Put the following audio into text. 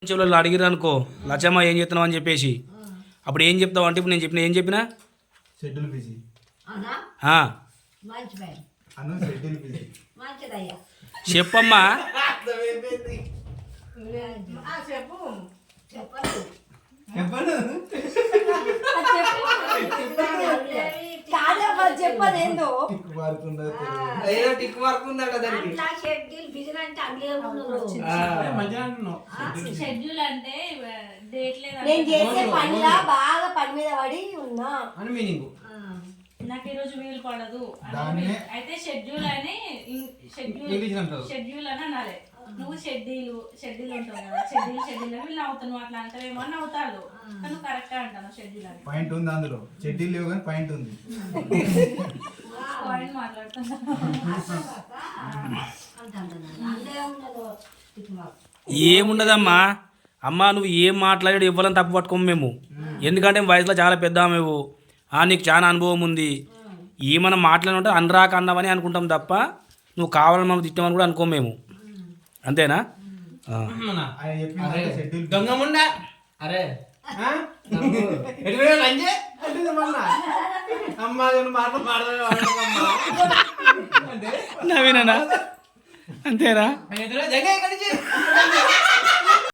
చెవులలో అడిగిరు అనుకో లచ్చమ్మ ఏం చెప్తున్నావు అని చెప్పేసి అప్పుడు ఏం చెప్తావు అంటే ఇప్పుడు నేను చెప్పిన ఏం చెప్పినా షెడ్యూల్ బిజీ ఆ, అను షెడ్యూల్ బిజీ చెప్పమ్మా చెప్పదేందో టిక్ మార్క్ ఉందట దానికి షెడ్యూల్ అంటే డేట్ లేదా నేను చేసే పనిలా బాగా పని మీద పడి ఉన్నా అని మీనింగ్. నాకు ఈ రోజు వీలు పడదు దాన్నే అయితే షెడ్యూల్ అని ఇంగ్లీష్ అంటారు. షెడ్యూల్ అని అనాలి. నువ్వు షెడ్యూల్ ఉంటావు కదా షెడ్యూల్ అని వీళ్ళు నవ్వుతావు నువ్వు అట్లా అంటావేమో అని నవ్వుతాడు కానీ నువ్వు కరెక్ట్ అంటాను షెడ్యూల్ అని పాయింట్ ఉంది అందులో షెడ్యూల్ లేవు కానీ పాయింట్ ఉంది పాయింట్ మాట్లాడుతున్నా ఏముండదమ్మా అమ్మా నువ్వు ఏం మాట్లాడాడు ఇవ్వాలని తప్పు పట్టుకోము మేము ఎందుకంటే వయసులో చాలా పెద్ద ఆమెవు నీకు చాలా అనుభవం ఉంది ఏమన్నా మాట్లాడినంటే అనరాక అన్నావని అనుకుంటాం తప్ప నువ్వు కావాలని మనం తిట్టామని కూడా అనుకోము మేము అంతేనా ఆయన చెప్పిన అరే షెడ్యూల్ దొంగముండా అరే ఎటువైనా లంజే అంటే మళ్ళా అమ్మా మాట నవీనా అంతేనా ఎదురు జగ